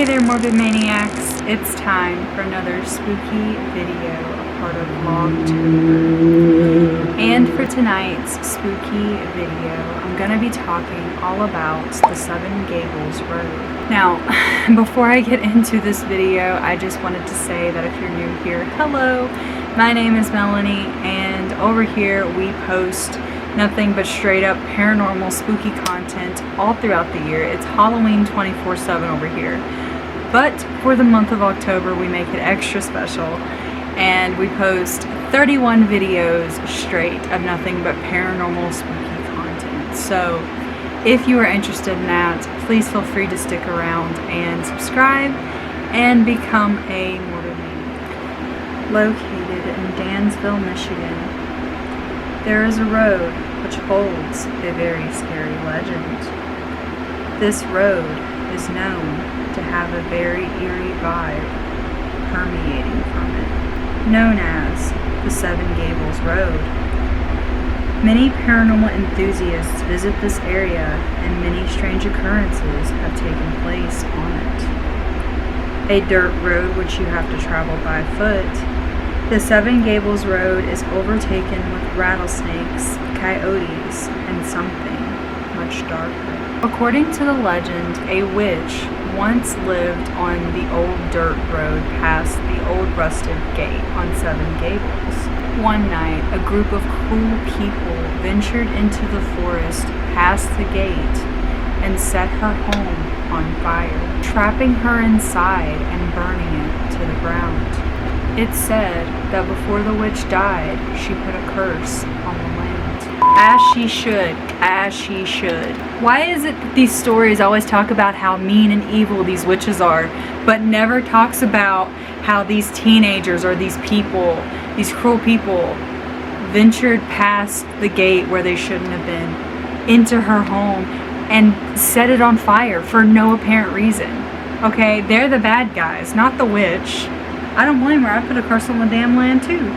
Hey there, Morbid Maniacs. It's time for another spooky video, a part of VLOGTOBER. And for tonight's spooky video, I'm going to be talking all about the 7 Gables Road. Now, before I get into this video, I just wanted to say that if you're new here, hello, my name is Melanie, and over here we post nothing but straight up paranormal spooky content all throughout the year. It's Halloween 24/7 over here. But for the month of October, we make it extra special and we post 31 videos straight of nothing but paranormal spooky content. So if you are interested in that, please feel free to stick around and subscribe and become a Morbid Maniac. Located in Dansville, Michigan, there is a road which holds a very scary legend. This road is known to have a very eerie vibe permeating from it, known as the 7 Gables Road. Many paranormal enthusiasts visit this area, and many strange occurrences have taken place on it. A dirt road which you have to travel by foot, the 7 Gables Road is overtaken with rattlesnakes, coyotes, and something much darker. According to the legend, a witch once lived on the old dirt road past the old rusted gate on 7 Gables. One night, a group of cruel people ventured into the forest past the gate and set her home on fire, trapping her inside and burning it to the ground. It's said that before the witch died, she put a curse on the land. As she should, as she should. Why is it that these stories always talk about how mean and evil these witches are, but never talks about how these teenagers or these people, these cruel people, ventured past the gate where they shouldn't have been, into her home, and set it on fire for no apparent reason? Okay, they're the bad guys, not the witch. I don't blame her. I put a curse on the damn land too.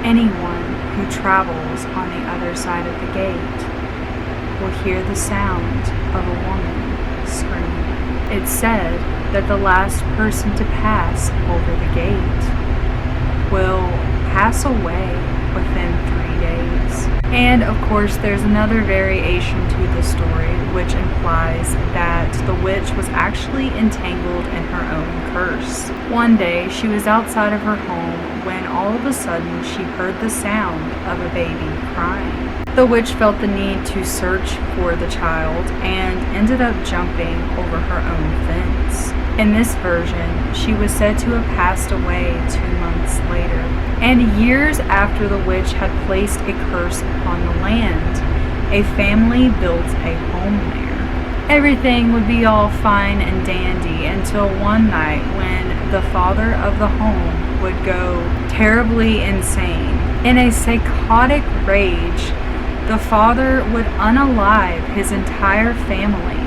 Anyone who travels on the other side of the gate will hear the sound of a woman scream. It's said that the last person to pass over the gate will pass away within 3 days. And of course, there's another variation to the story which implies that the witch was actually entangled in her own curse. One day, she was outside of her home when all of a sudden she heard the sound of a baby crying. The witch felt the need to search for the child and ended up jumping over her own fence. In this version, she was said to have passed away 2 months later. And years after the witch had placed a curse upon the land, a family built a home there. Everything would be all fine and dandy until one night when the father of the home would go terribly insane. In a psychotic rage, the father would unalive his entire family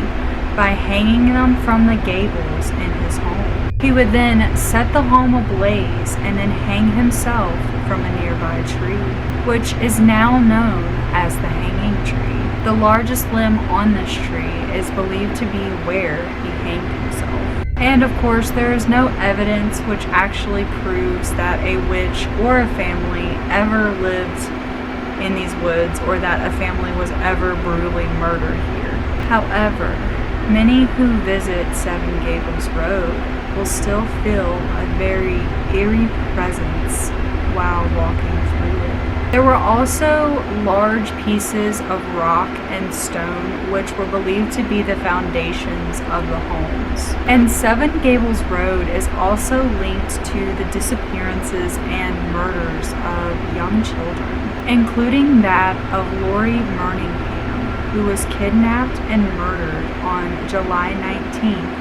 by hanging them from the gables in his home. He would then set the home ablaze and then hang himself from a nearby tree, which is now known as the hanging tree. The largest limb on this tree is believed to be where he hanged himself. And of course, there is no evidence which actually proves that a witch or a family ever lived in these woods or that a family was ever brutally murdered here. However, many who visit 7 Gables Road will still feel a very eerie presence while walking through it. There were also large pieces of rock and stone which were believed to be the foundations of the homes. And 7 Gables Road is also linked to the disappearances and murders of young children, including that of Lori Merningham, who was kidnapped and murdered on July 19th,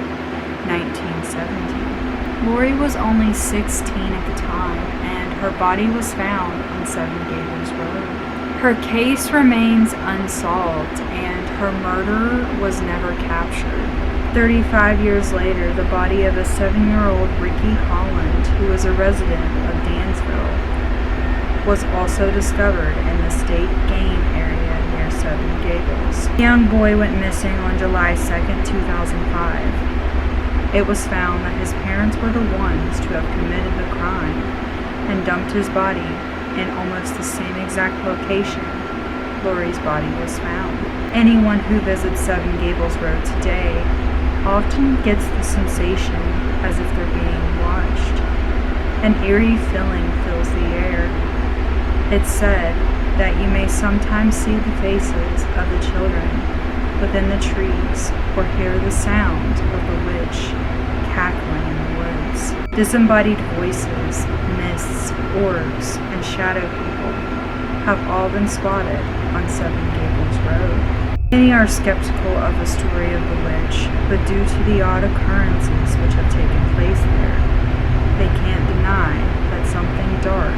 1970. Lori was only 16 at the time, and her body was found on 7 Gables Road. Her case remains unsolved, and her murderer was never captured. 35 years later, the body of a 7-year-old Ricky Holland, who was a resident of Dansville, was also discovered in the state game area near 7 Gables. The young boy went missing on July 2nd, 2005. It was found that his parents were the ones to have committed the crime and dumped his body in almost the same exact location Lori's body was found. Anyone who visits 7 Gables Road today often gets the sensation as if they're being watched. An eerie feeling fills the air. It's said that you may sometimes see the faces of the children within the trees or hear the sound of the witch cackling in the woods. Disembodied voices, mists, orbs, and shadow people have all been spotted on 7 Gables Road. Many are skeptical of the story of the witch, but due to the odd occurrences which have taken place there, they can't deny that something dark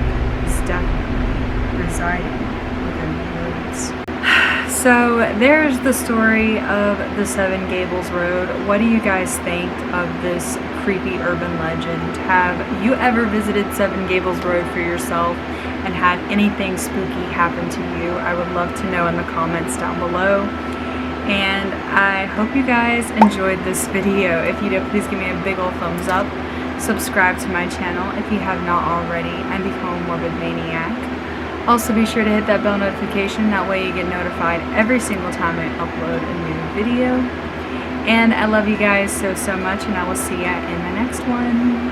is definitely residing within the woods. So there's the story of the 7 Gables Road. What do you guys think of this creepy urban legend? Have you ever visited 7 Gables Road for yourself and had anything spooky happen to you? I would love to know in the comments down below. And I hope you guys enjoyed this video. If you did, please give me a big ol' thumbs up. Subscribe to my channel if you have not already and become a morbid maniac. Also be sure to hit that bell notification, that way you get notified every single time I upload a new video. And I love you guys so much, and I will see ya in the next one.